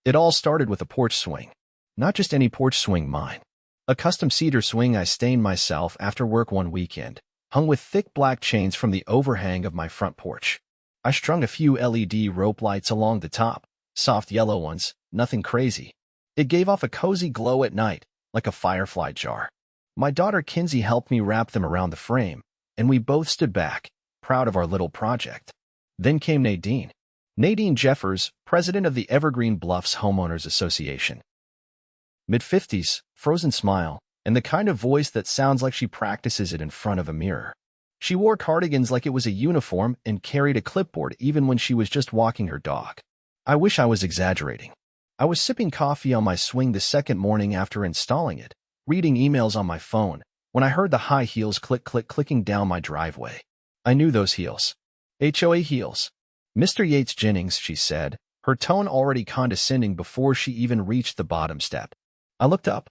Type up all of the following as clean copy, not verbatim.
It all started with a porch swing. Not just any porch swing, mine. A custom cedar swing I stained myself after work one weekend, hung with thick black chains from the overhang of my front porch. I strung a few LED rope lights along the top, soft yellow ones, nothing crazy. It gave off a cozy glow at night, like a firefly jar. My daughter Kinsey helped me wrap them around the frame, and we both stood back, proud of our little project. Then came Nadine. Nadine Jeffers, president of the Evergreen Bluffs Homeowners Association. Mid-50s, frozen smile, and the kind of voice that sounds like she practices it in front of a mirror. She wore cardigans like it was a uniform and carried a clipboard even when she was just walking her dog. I wish I was exaggerating. I was sipping coffee on my swing the second morning after installing it, reading emails on my phone, when I heard the high heels clicking down my driveway. I knew those heels. HOA heels. Mr. Yates Jennings, she said, her tone already condescending before she even reached the bottom step. I looked up.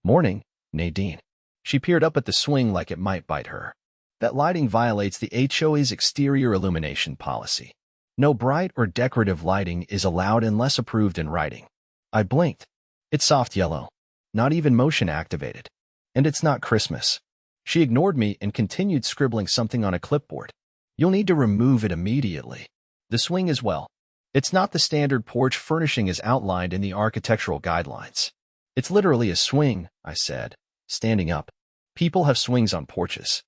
Morning, Nadine. She peered up at the swing like it might bite her. That lighting violates the HOA's exterior illumination policy. No bright or decorative lighting is allowed unless approved in writing. I blinked. It's soft yellow. Not even motion activated. And it's not Christmas. She ignored me and continued scribbling something on a clipboard. You'll need to remove it immediately. The swing as well. It's not the standard porch furnishing as outlined in the architectural guidelines. It's literally a swing, I said, standing up. People have swings on porches.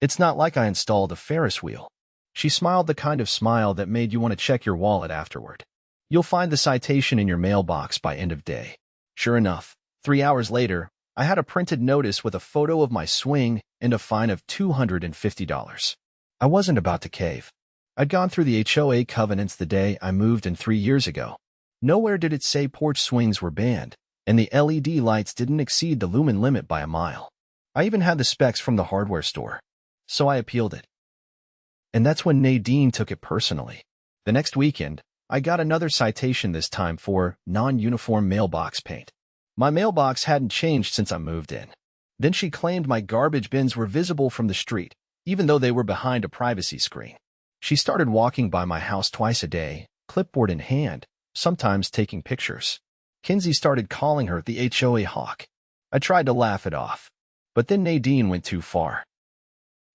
It's not like I installed a Ferris wheel. She smiled the kind of smile that made you want to check your wallet afterward. You'll find the citation in your mailbox by end of day. Sure enough, 3 hours later, I had a printed notice with a photo of my swing and a fine of $250. I wasn't about to cave. I'd gone through the HOA covenants the day I moved in 3 years ago. Nowhere did it say porch swings were banned, and the LED lights didn't exceed the lumen limit by a mile. I even had the specs from the hardware store. So I appealed it. And that's when Nadine took it personally. The next weekend, I got another citation, this time for non-uniform mailbox paint. My mailbox hadn't changed since I moved in. Then she claimed my garbage bins were visible from the street, even though they were behind a privacy screen. She started walking by my house twice a day, clipboard in hand, sometimes taking pictures. Kinsey started calling her the HOA hawk. I tried to laugh it off, but then Nadine went too far.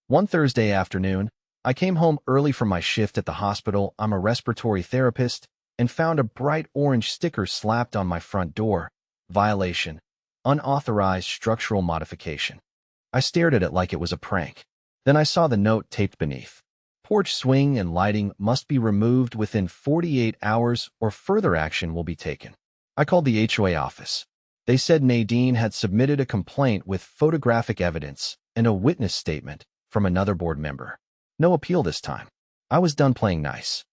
One Thursday afternoon, I came home early from my shift at the hospital. I'm a respiratory therapist, and found a bright orange sticker slapped on my front door. Violation. Unauthorized structural modification. I stared at it like it was a prank. Then I saw the note taped beneath. Porch swing and lighting must be removed within 48 hours or further action will be taken. I called the HOA office. They said Nadine had submitted a complaint with photographic evidence and a witness statement from another board member. No appeal this time. I was done playing nice.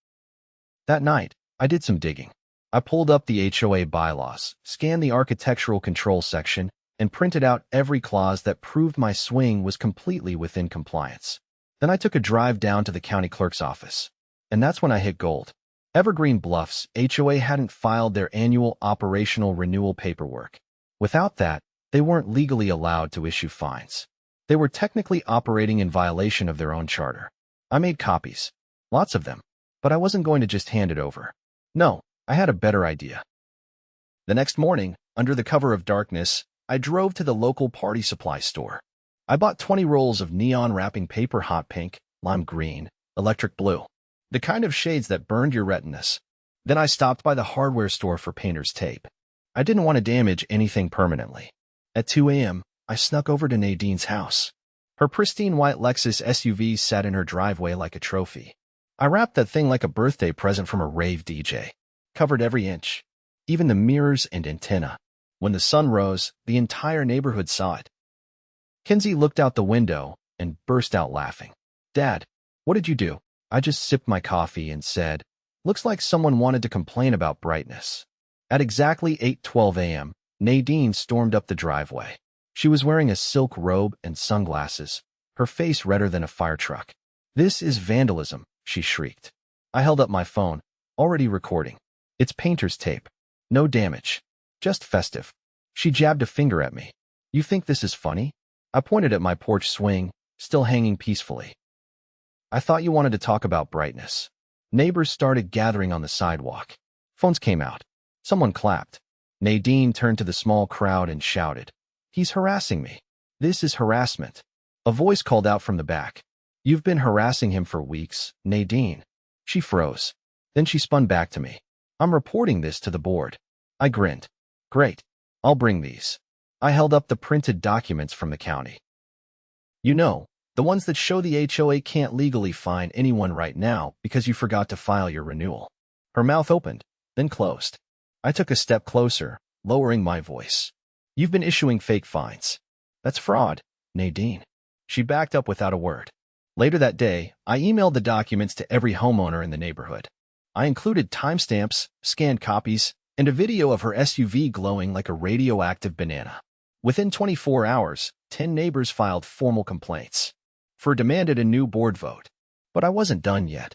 That night, I did some digging. I pulled up the HOA bylaws, scanned the architectural control section, and printed out every clause that proved my swing was completely within compliance. Then I took a drive down to the county clerk's office. And that's when I hit gold. Evergreen Bluffs HOA hadn't filed their annual operational renewal paperwork. Without that, they weren't legally allowed to issue fines. They were technically operating in violation of their own charter. I made copies. Lots of them. But I wasn't going to just hand it over. No, I had a better idea. The next morning, under the cover of darkness, I drove to the local party supply store. I bought 20 rolls of neon wrapping paper, hot pink, lime green, electric blue. The kind of shades that burned your retinas. Then I stopped by the hardware store for painter's tape. I didn't want to damage anything permanently. At 2 a.m., I snuck over to Nadine's house. Her pristine white Lexus SUV sat in her driveway like a trophy. I wrapped that thing like a birthday present from a rave DJ. Covered every inch, even the mirrors and antenna. When the sun rose, the entire neighborhood saw it. Kinsey looked out the window and burst out laughing. Dad, what did you do? I just sipped my coffee and said, looks like someone wanted to complain about brightness. At exactly 8:12 a.m., Nadine stormed up the driveway. She was wearing a silk robe and sunglasses, her face redder than a fire truck. This is vandalism, she shrieked. I held up my phone, already recording. It's painter's tape. No damage. Just festive. She jabbed a finger at me. You think this is funny? I pointed at my porch swing, still hanging peacefully. I thought you wanted to talk about brightness. Neighbors started gathering on the sidewalk. Phones came out. Someone clapped. Nadine turned to the small crowd and shouted, "He's harassing me. This is harassment." A voice called out from the back. "You've been harassing him for weeks, Nadine." She froze. Then she spun back to me. "I'm reporting this to the board." I grinned. "Great. I'll bring these." I held up the printed documents from the county. "You know, the ones that show the HOA can't legally fine anyone right now because you forgot to file your renewal." Her mouth opened, then closed. I took a step closer, lowering my voice. "You've been issuing fake fines. That's fraud, Nadine." She backed up without a word. Later that day, I emailed the documents to every homeowner in the neighborhood. I included timestamps, scanned copies, and a video of her SUV glowing like a radioactive banana. Within 24 hours, 10 neighbors filed formal complaints. Demanded a new board vote. But I wasn't done yet.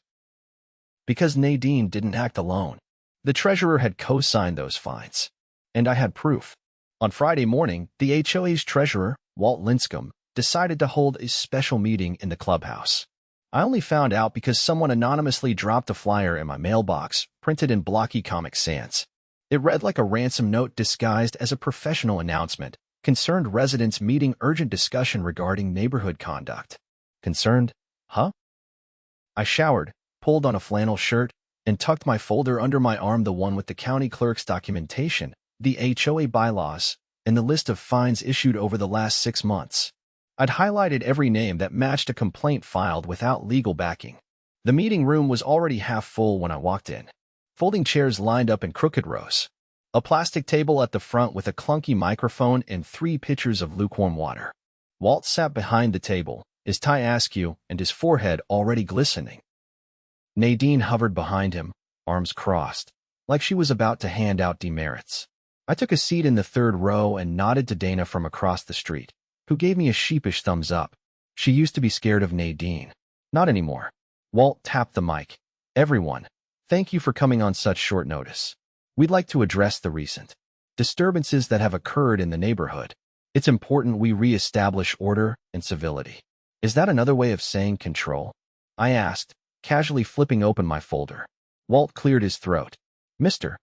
Because Nadine didn't act alone. The treasurer had co-signed those fines. And I had proof. On Friday morning, the HOA's treasurer, Walt Linscomb, decided to hold a special meeting in the clubhouse. I only found out because someone anonymously dropped a flyer in my mailbox, printed in blocky Comic Sans. It read like a ransom note disguised as a professional announcement. Concerned residents meeting urgent discussion regarding neighborhood conduct. Concerned? Huh? I showered, pulled on a flannel shirt, and tucked my folder under my arm, the one with the county clerk's documentation, the HOA bylaws, and the list of fines issued over the last 6 months. I'd highlighted every name that matched a complaint filed without legal backing. The meeting room was already half full when I walked in. Folding chairs lined up in crooked rows. A plastic table at the front with a clunky microphone and 3 pitchers of lukewarm water. Walt sat behind the table, his tie askew and his forehead already glistening. Nadine hovered behind him, arms crossed, like she was about to hand out demerits. I took a seat in the 3rd row and nodded to Dana from across the street, who gave me a sheepish thumbs up. She used to be scared of Nadine. Not anymore. Walt tapped the mic. "Everyone, thank you for coming on such short notice. We'd like to address the recent disturbances that have occurred in the neighborhood. It's important we re-establish order and civility." "Is that another way of saying control?" I asked, casually flipping open my folder. Walt cleared his throat. "Mr.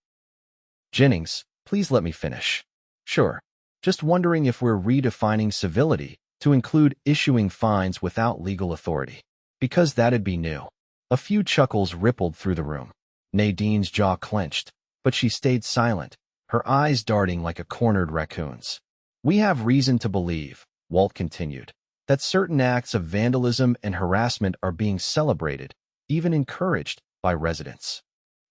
Jennings, please let me finish." "Sure. Just wondering if we're redefining civility to include issuing fines without legal authority. Because that'd be new." A few chuckles rippled through the room. Nadine's jaw clenched, but she stayed silent, her eyes darting like a cornered raccoon's. "We have reason to believe," Walt continued, "that certain acts of vandalism and harassment are being celebrated, even encouraged, by residents."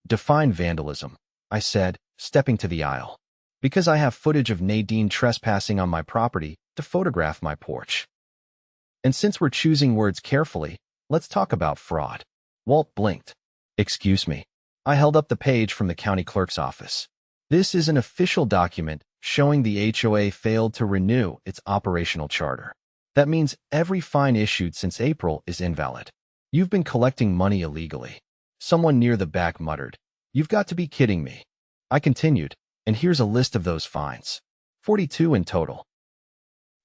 "Define vandalism," I said, stepping to the aisle. "Because I have footage of Nadine trespassing on my property to photograph my porch. And since we're choosing words carefully, let's talk about fraud." Walt blinked. "Excuse me." I held up the page from the county clerk's office. "This is an official document showing the HOA failed to renew its operational charter. That means every fine issued since April is invalid. You've been collecting money illegally." Someone near the back muttered, "You've got to be kidding me." I continued, "And here's a list of those fines. 42 in total."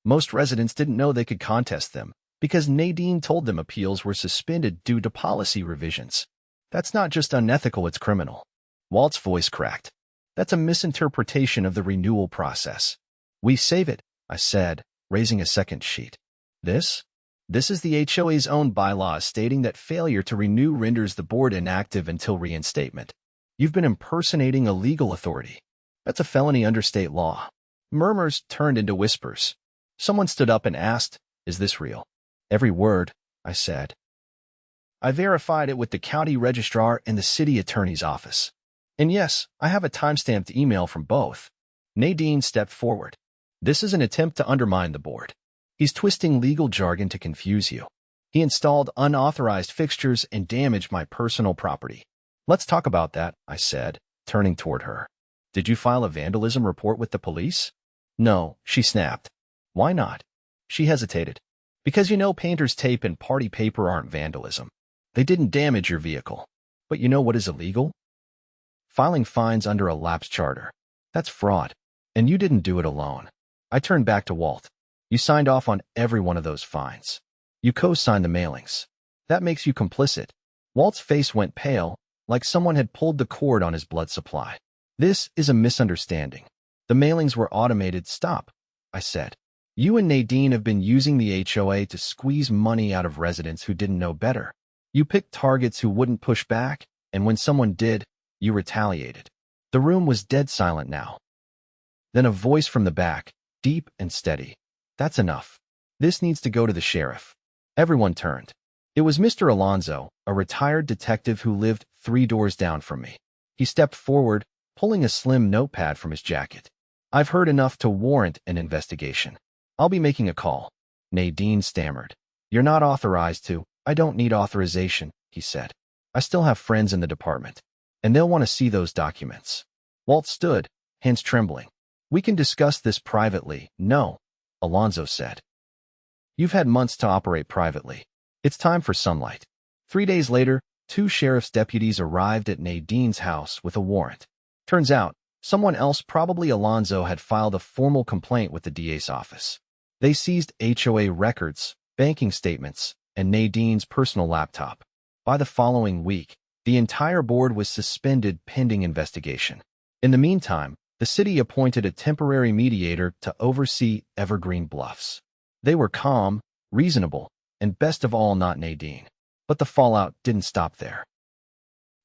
Most residents didn't know they could contest them because Nadine told them appeals were suspended due to policy revisions. "That's not just unethical, it's criminal." Walt's voice cracked. "That's a misinterpretation of the renewal process." "We save it," I said, raising a second sheet. This is the HOA's own bylaws stating that failure to renew renders the board inactive until reinstatement. You've been impersonating a legal authority. That's a felony under state law." Murmurs turned into whispers. Someone stood up and asked, "Is this real?" "Every word," I said. I verified it with the county registrar and the city attorney's office. And yes, I have a timestamped email from both. Nadine stepped forward. "This is an attempt to undermine the board. He's twisting legal jargon to confuse you. He installed unauthorized fixtures and damaged my personal property." "Let's talk about that," I said, turning toward her. "Did you file a vandalism report with the police?" "No," she snapped. "Why not?" She hesitated. "Because painter's tape and party paper aren't vandalism. They didn't damage your vehicle. But you know what is illegal? Filing fines under a lapsed charter. That's fraud. And you didn't do it alone." I turned back to Walt. "You signed off on every one of those fines. You co-signed the mailings. That makes you complicit." Walt's face went pale, like someone had pulled the cord on his blood supply. This is a misunderstanding. The mailings were automated. Stop, I said. You and Nadine have been using the HOA to squeeze money out of residents who didn't know better. You picked targets who wouldn't push back, and when someone did, you retaliated. The room was dead silent now. Then a voice from the back, deep and steady. That's enough. This needs to go to the sheriff. Everyone turned. It was Mr. Alonzo, a retired detective who lived 3 doors down from me. He stepped forward, pulling a slim notepad from his jacket. I've heard enough to warrant an investigation. I'll be making a call. Nadine stammered. You're not authorized to. I don't need authorization, he said. I still have friends in the department, and they'll want to see those documents. Walt stood, hands trembling. We can discuss this privately. No, Alonzo said. You've had months to operate privately. It's time for sunlight. 3 days later, 2 sheriff's deputies arrived at Nadine's house with a warrant. Turns out, someone else, probably Alonzo, had filed a formal complaint with the DA's office. They seized HOA records, banking statements, and Nadine's personal laptop. By the following week, the entire board was suspended pending investigation. In the meantime, the city appointed a temporary mediator to oversee Evergreen Bluffs. They were calm, reasonable, and best of all, not Nadine. But the fallout didn't stop there.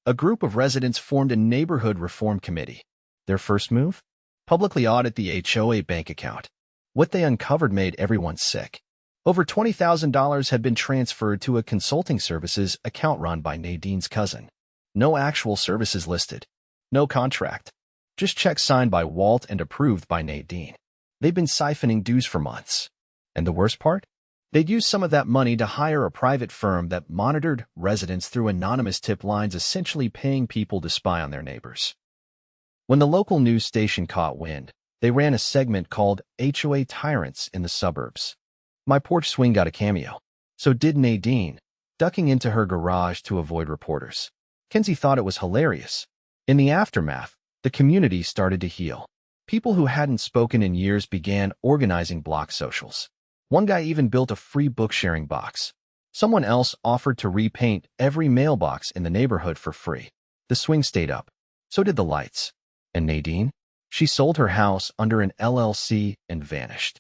A group of residents formed a neighborhood reform committee. Their first move? Publicly audit the HOA bank account. What they uncovered made everyone sick. Over $20,000 had been transferred to a consulting services account run by Nadine's cousin. No actual services listed. No contract. Just checks signed by Walt and approved by Nadine. They'd been siphoning dues for months. And the worst part? They'd used some of that money to hire a private firm that monitored residents through anonymous tip lines, essentially paying people to spy on their neighbors. When the local news station caught wind, they ran a segment called HOA Tyrants in the Suburbs. My porch swing got a cameo. So did Nadine, ducking into her garage to avoid reporters. Kenzie thought it was hilarious. In the aftermath, the community started to heal. People who hadn't spoken in years began organizing block socials. One guy even built a free book-sharing box. Someone else offered to repaint every mailbox in the neighborhood for free. The swing stayed up. So did the lights. And Nadine? She sold her house under an LLC and vanished.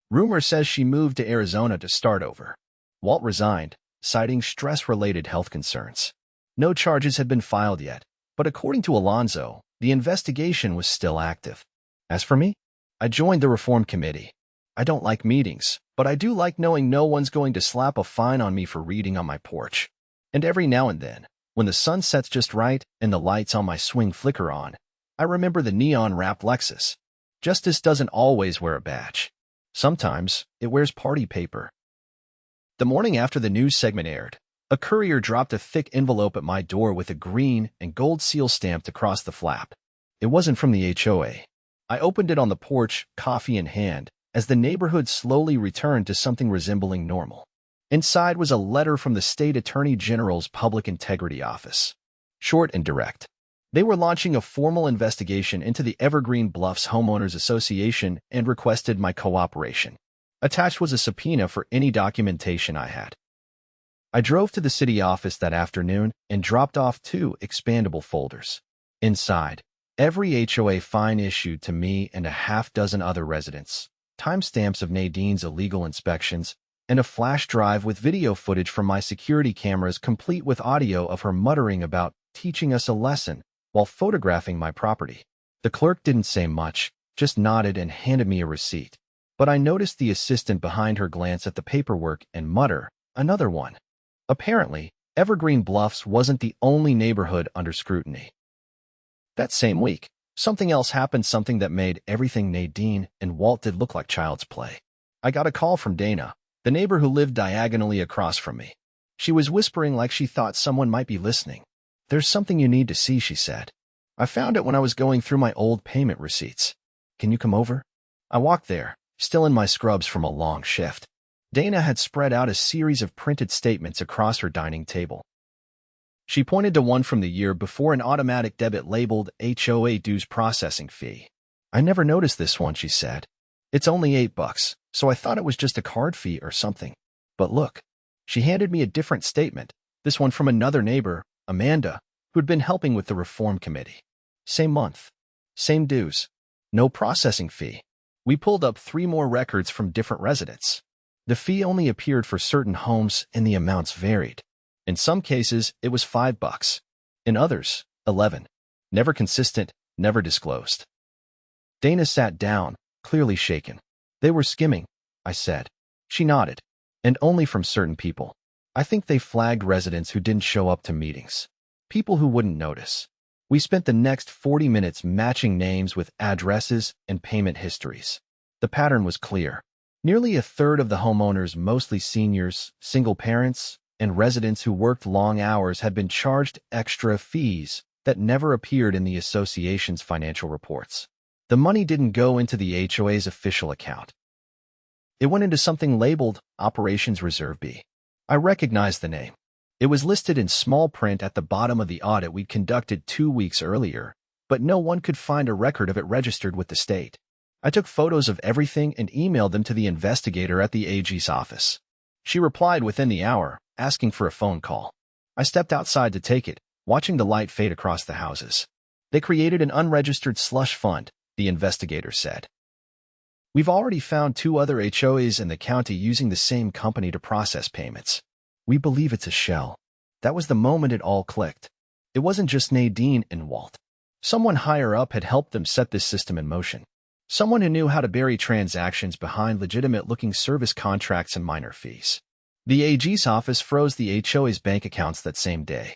Rumor says she moved to Arizona to start over. Walt resigned, citing stress-related health concerns. No charges had been filed yet, but according to Alonzo, the investigation was still active. As for me, I joined the reform committee. I don't like meetings, but I do like knowing no one's going to slap a fine on me for reading on my porch. And every now and then, when the sun sets just right and the lights on my swing flicker on, I remember the neon-wrapped Lexus. Justice doesn't always wear a badge. Sometimes, it wears party paper. The morning after the news segment aired, a courier dropped a thick envelope at my door with a green and gold seal stamped across the flap. It wasn't from the HOA. I opened it on the porch, coffee in hand, as the neighborhood slowly returned to something resembling normal. Inside was a letter from the State Attorney General's Public Integrity Office. Short and direct. They were launching a formal investigation into the Evergreen Bluffs Homeowners Association and requested my cooperation. Attached was a subpoena for any documentation I had. I drove to the city office that afternoon and dropped off 2 expandable folders. Inside, every HOA fine issued to me and a half-dozen other residents, timestamps of Nadine's illegal inspections, and a flash drive with video footage from my security cameras complete with audio of her muttering about teaching us a lesson while photographing my property. The clerk didn't say much, just nodded and handed me a receipt. But I noticed the assistant behind her glance at the paperwork and mutter, "Another one." Apparently, Evergreen Bluffs wasn't the only neighborhood under scrutiny. That same week, something else happened, something that made everything Nadine and Walt did look like child's play. I got a call from Dana, the neighbor who lived diagonally across from me. She was whispering like she thought someone might be listening. "There's something you need to see," she said. "I found it when I was going through my old payment receipts. Can you come over?" I walked there, still in my scrubs from a long shift. Dana had spread out a series of printed statements across her dining table. She pointed to one from the year before, an automatic debit labeled HOA dues processing fee. "I never noticed this one," she said. "It's only $8, so I thought it was just a card fee or something. But look." She handed me a different statement, this one from another neighbor, Amanda, who'd been helping with the reform committee. Same month. Same dues. No processing fee. We pulled up 3 more records from different residents. The fee only appeared for certain homes and the amounts varied. In some cases, it was $5. In others, 11. Never consistent, never disclosed. Dana sat down, clearly shaken. They were skimming, I said. She nodded. And only from certain people. I think they flagged residents who didn't show up to meetings. People who wouldn't notice. We spent the next 40 minutes matching names with addresses and payment histories. The pattern was clear. Nearly a third of the homeowners, mostly seniors, single parents, and residents who worked long hours, had been charged extra fees that never appeared in the association's financial reports. The money didn't go into the HOA's official account. It went into something labeled Operations Reserve B. I recognized the name. It was listed in small print at the bottom of the audit we'd conducted 2 weeks earlier, but no one could find a record of it registered with the state. I took photos of everything and emailed them to the investigator at the AG's office. She replied within the hour, asking for a phone call. I stepped outside to take it, watching the light fade across the houses. They created an unregistered slush fund, the investigator said. We've already found 2 other HOAs in the county using the same company to process payments. We believe it's a shell. That was the moment it all clicked. It wasn't just Nadine and Walt. Someone higher up had helped them set this system in motion. Someone who knew how to bury transactions behind legitimate-looking service contracts and minor fees. The AG's office froze the HOA's bank accounts that same day.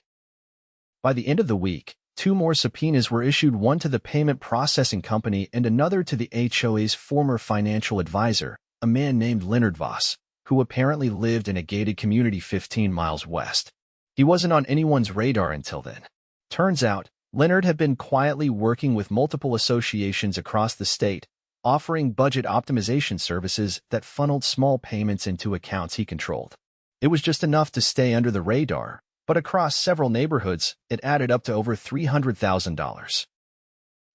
By the end of the week, 2 more subpoenas were issued, one to the payment processing company and another to the HOA's former financial advisor, a man named Leonard Voss, who apparently lived in a gated community 15 miles west. He wasn't on anyone's radar until then. Turns out, Leonard had been quietly working with multiple associations across the state, offering budget optimization services that funneled small payments into accounts he controlled. It was just enough to stay under the radar, but across several neighborhoods, it added up to over $300,000.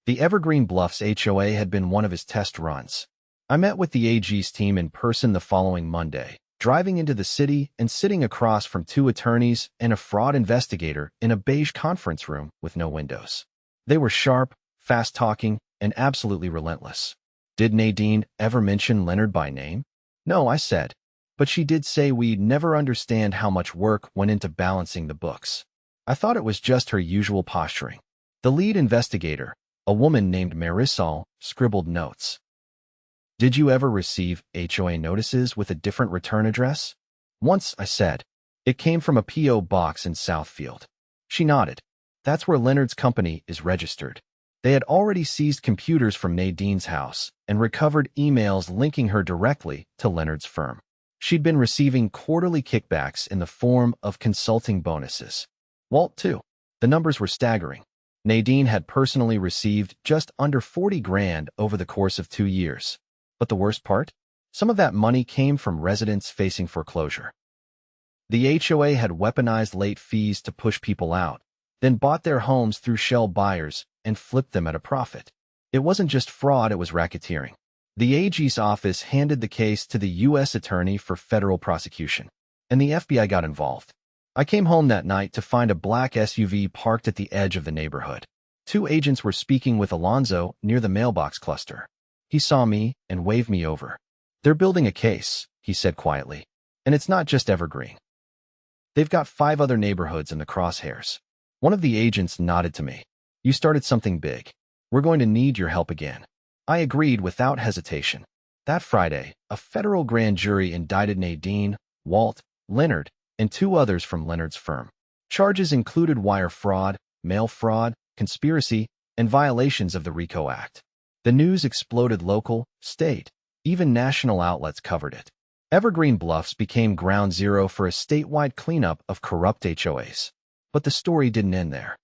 The Evergreen Bluffs HOA had been one of his test runs. I met with the AG's team in person the following Monday, driving into the city and sitting across from 2 attorneys and a fraud investigator in a beige conference room with no windows. They were sharp, fast-talking, and absolutely relentless. Did Nadine ever mention Leonard by name? No, I said. But she did say we'd never understand how much work went into balancing the books. I thought it was just her usual posturing. The lead investigator, a woman named Marisol, scribbled notes. Did you ever receive HOA notices with a different return address? Once, I said. It came from a P.O. box in Southfield. She nodded. That's where Leonard's company is registered. They had already seized computers from Nadine's house and recovered emails linking her directly to Leonard's firm. She'd been receiving quarterly kickbacks in the form of consulting bonuses. Walt, too. The numbers were staggering. Nadine had personally received just under $40,000 over the course of 2 years. But the worst part? Some of that money came from residents facing foreclosure. The HOA had weaponized late fees to push people out, then bought their homes through shell buyers and flipped them at a profit. It wasn't just fraud, it was racketeering. The AG's office handed the case to the U.S. Attorney for federal prosecution, and the FBI got involved. I came home that night to find a black SUV parked at the edge of the neighborhood. 2 agents were speaking with Alonzo near the mailbox cluster. He saw me and waved me over. They're building a case, he said quietly, and it's not just Evergreen. They've got 5 other neighborhoods in the crosshairs. One of the agents nodded to me. You started something big. We're going to need your help again. I agreed without hesitation. That Friday, a federal grand jury indicted Nadine, Walt, Leonard, and 2 others from Leonard's firm. Charges included wire fraud, mail fraud, conspiracy, and violations of the RICO Act. The news exploded. Local, state, even national outlets covered it. Evergreen Bluffs became ground zero for a statewide cleanup of corrupt HOAs. But the story didn't end there.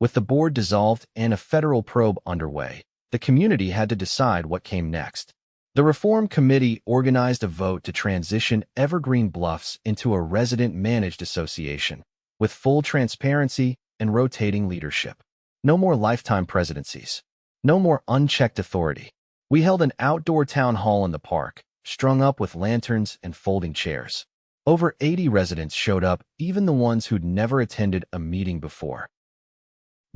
With the board dissolved and a federal probe underway, the community had to decide what came next. The Reform Committee organized a vote to transition Evergreen Bluffs into a resident-managed association, with full transparency and rotating leadership. No more lifetime presidencies. No more unchecked authority. We held an outdoor town hall in the park, strung up with lanterns and folding chairs. Over 80 residents showed up, even the ones who'd never attended a meeting before.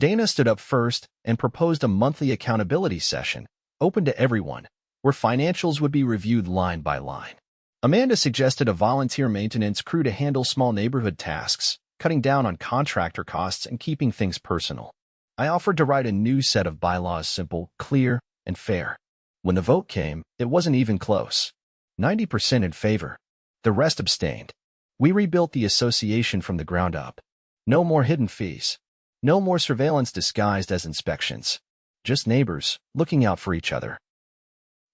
Dana stood up first and proposed a monthly accountability session, open to everyone, where financials would be reviewed line by line. Amanda suggested a volunteer maintenance crew to handle small neighborhood tasks, cutting down on contractor costs and keeping things personal. I offered to write a new set of bylaws simple, clear, and fair. When the vote came, it wasn't even close. 90% in favor. The rest abstained. We rebuilt the association from the ground up. No more hidden fees. No more surveillance disguised as inspections. Just neighbors, looking out for each other.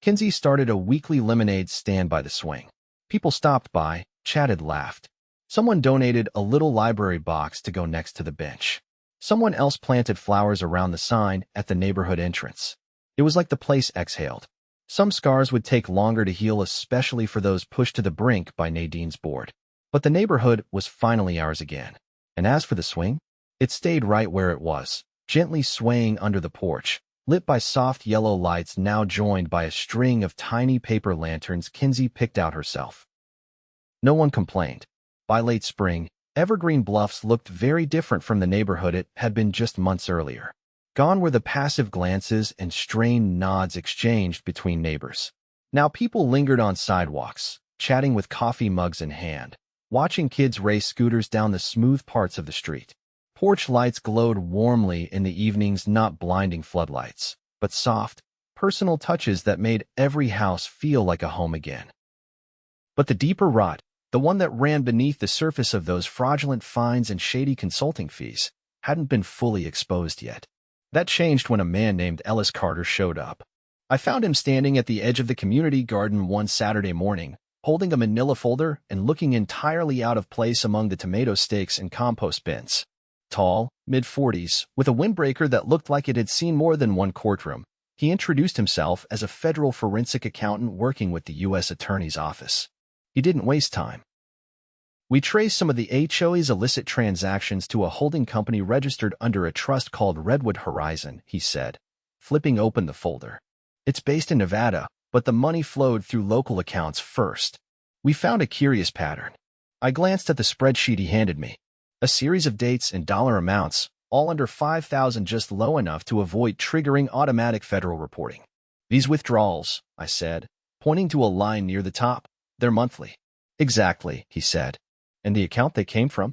Kinsey started a weekly lemonade stand by the swing. People stopped by, chatted, laughed. Someone donated a little library box to go next to the bench. Someone else planted flowers around the sign at the neighborhood entrance. It was like the place exhaled. Some scars would take longer to heal, especially for those pushed to the brink by Nadine's board. But the neighborhood was finally ours again. And as for the swing, it stayed right where it was, gently swaying under the porch, lit by soft yellow lights now joined by a string of tiny paper lanterns Kinsey picked out herself. No one complained. By late spring, Evergreen Bluffs looked very different from the neighborhood it had been just months earlier. Gone were the passive glances and strained nods exchanged between neighbors. Now people lingered on sidewalks, chatting with coffee mugs in hand, watching kids race scooters down the smooth parts of the street. Porch lights glowed warmly in the evenings, not blinding floodlights, but soft, personal touches that made every house feel like a home again. But the deeper rot, the one that ran beneath the surface of those fraudulent fines and shady consulting fees, hadn't been fully exposed yet. That changed when a man named Ellis Carter showed up. I found him standing at the edge of the community garden one Saturday morning, holding a manila folder and looking entirely out of place among the tomato stakes and compost bins. Tall, mid-40s, with a windbreaker that looked like it had seen more than one courtroom, he introduced himself as a federal forensic accountant working with the U.S. Attorney's Office. He didn't waste time. We traced some of the HOA's illicit transactions to a holding company registered under a trust called Redwood Horizon, he said, flipping open the folder. It's based in Nevada, but the money flowed through local accounts first. We found a curious pattern. I glanced at the spreadsheet he handed me. A series of dates and dollar amounts, all under $5,000, just low enough to avoid triggering automatic federal reporting. These withdrawals, I said, pointing to a line near the top, they're monthly. Exactly, he said. And the account they came from?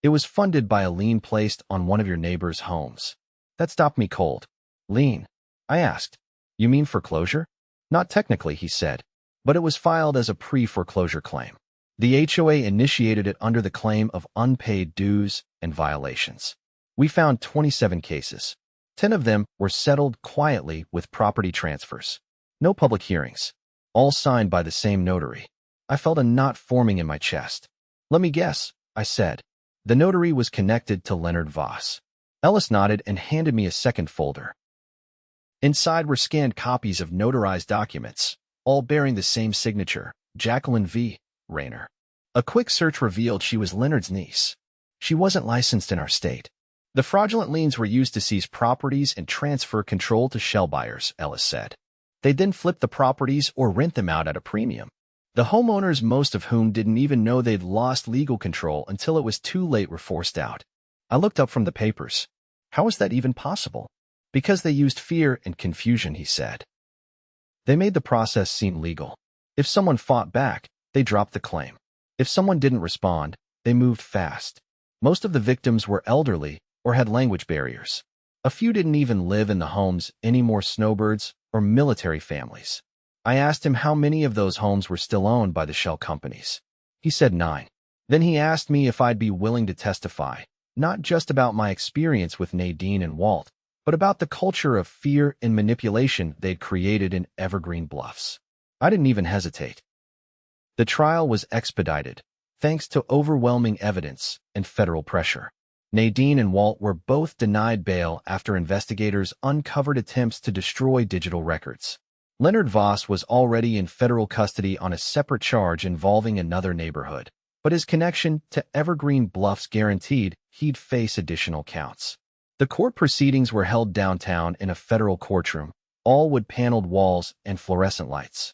It was funded by a lien placed on one of your neighbor's homes. That stopped me cold. Lien? I asked. You mean foreclosure? Not technically, he said, but it was filed as a pre-foreclosure claim. The HOA initiated it under the claim of unpaid dues and violations. We found 27 cases. 10 of them were settled quietly with property transfers. No public hearings. All signed by the same notary. I felt a knot forming in my chest. Let me guess, I said. The notary was connected to Leonard Voss. Ellis nodded and handed me a second folder. Inside were scanned copies of notarized documents, all bearing the same signature, Jacqueline V. Rayner. A quick search revealed she was Leonard's niece. She wasn't licensed in our state. The fraudulent liens were used to seize properties and transfer control to shell buyers, Ellis said. They'd then flip the properties or rent them out at a premium. The homeowners, most of whom didn't even know they'd lost legal control until it was too late, were forced out. I looked up from the papers. How was that even possible? Because they used fear and confusion, he said. They made the process seem legal. If someone fought back, they dropped the claim. If someone didn't respond, they moved fast. Most of the victims were elderly or had language barriers. A few didn't even live in the homes, any more snowbirds or military families. I asked him how many of those homes were still owned by the shell companies. He said 9. Then he asked me if I'd be willing to testify, not just about my experience with Nadine and Walt, but about the culture of fear and manipulation they'd created in Evergreen Bluffs. I didn't even hesitate. The trial was expedited, thanks to overwhelming evidence and federal pressure. Nadine and Walt were both denied bail after investigators uncovered attempts to destroy digital records. Leonard Voss was already in federal custody on a separate charge involving another neighborhood, but his connection to Evergreen Bluffs guaranteed he'd face additional counts. The court proceedings were held downtown in a federal courtroom, all wood-paneled walls and fluorescent lights.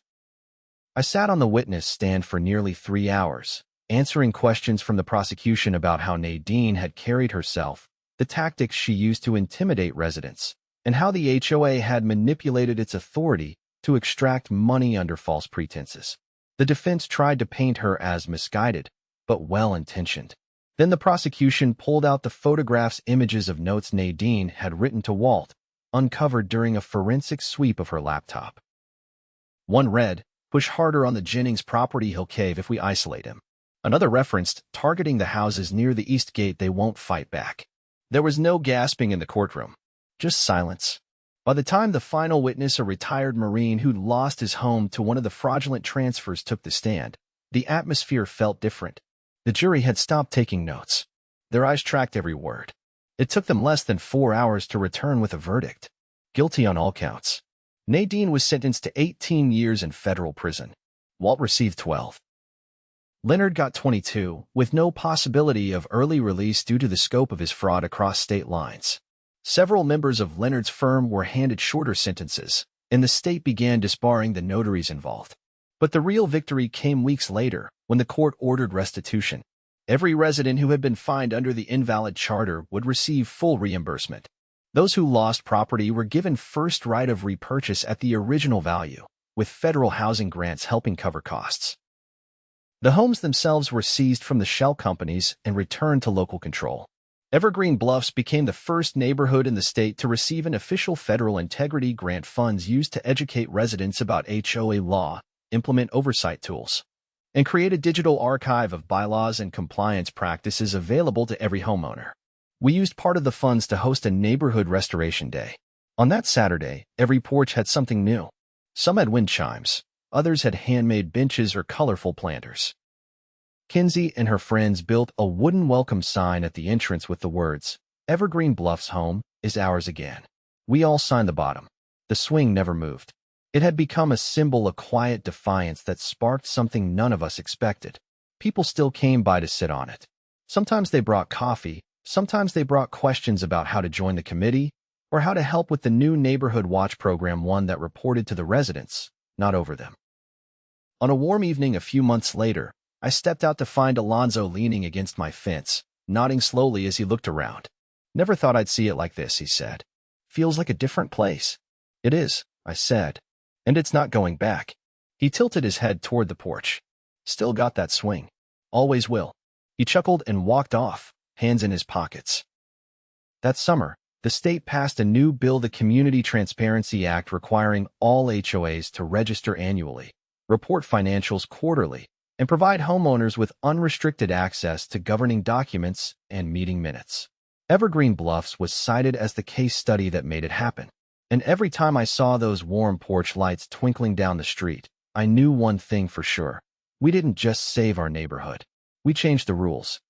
I sat on the witness stand for nearly 3 hours, answering questions from the prosecution about how Nadine had carried herself the tactics she used to intimidate residents, and how the HOA had manipulated its authority to extract money under false pretenses. The defense tried to paint her as misguided, but well-intentioned. Then the prosecution pulled out the photographs, images of notes Nadine had written to Walt, uncovered during a forensic sweep of her laptop. One read, "Push harder on the Jennings property, he'll cave if we isolate him." Another referenced, "Targeting the houses near the east gate, they won't fight back." There was no gasping in the courtroom, just silence. By the time the final witness, a retired Marine who'd lost his home to one of the fraudulent transfers, took the stand, the atmosphere felt different. The jury had stopped taking notes. Their eyes tracked every word. It took them less than 4 hours to return with a verdict. Guilty on all counts. Nadine was sentenced to 18 years in federal prison. Walt received 12. Leonard got 22, with no possibility of early release due to the scope of his fraud across state lines. Several members of Leonard's firm were handed shorter sentences, and the state began disbarring the notaries involved. But the real victory came weeks later, when the court ordered restitution. Every resident who had been fined under the invalid charter would receive full reimbursement. Those who lost property were given first right of repurchase at the original value, with federal housing grants helping cover costs. The homes themselves were seized from the shell companies and returned to local control. Evergreen Bluffs became the first neighborhood in the state to receive an official federal integrity grant, funds used to educate residents about HOA law, implement oversight tools, and create a digital archive of bylaws and compliance practices available to every homeowner. We used part of the funds to host a neighborhood restoration day. On that Saturday, every porch had something new. Some had wind chimes, others had handmade benches or colorful planters. Kinsey and her friends built a wooden welcome sign at the entrance with the words, "Evergreen Bluffs home is ours again." We all signed the bottom. The swing never moved. It had become a symbol of quiet defiance that sparked something none of us expected. People still came by to sit on it. Sometimes they brought coffee, sometimes they brought questions about how to join the committee, or how to help with the new Neighborhood Watch program, one that reported to the residents, not over them. On a warm evening a few months later, I stepped out to find Alonzo leaning against my fence, nodding slowly as he looked around. "Never thought I'd see it like this," he said. "Feels like a different place." "It is," I said. "And it's not going back." He tilted his head toward the porch. "Still got that swing. Always will." He chuckled and walked off, hands in his pockets. That summer, the state passed a new bill, the Community Transparency Act, requiring all HOAs to register annually, report financials quarterly, and provide homeowners with unrestricted access to governing documents and meeting minutes. Evergreen Bluffs was cited as the case study that made it happen. And every time I saw those warm porch lights twinkling down the street, I knew one thing for sure. We didn't just save our neighborhood. We changed the rules.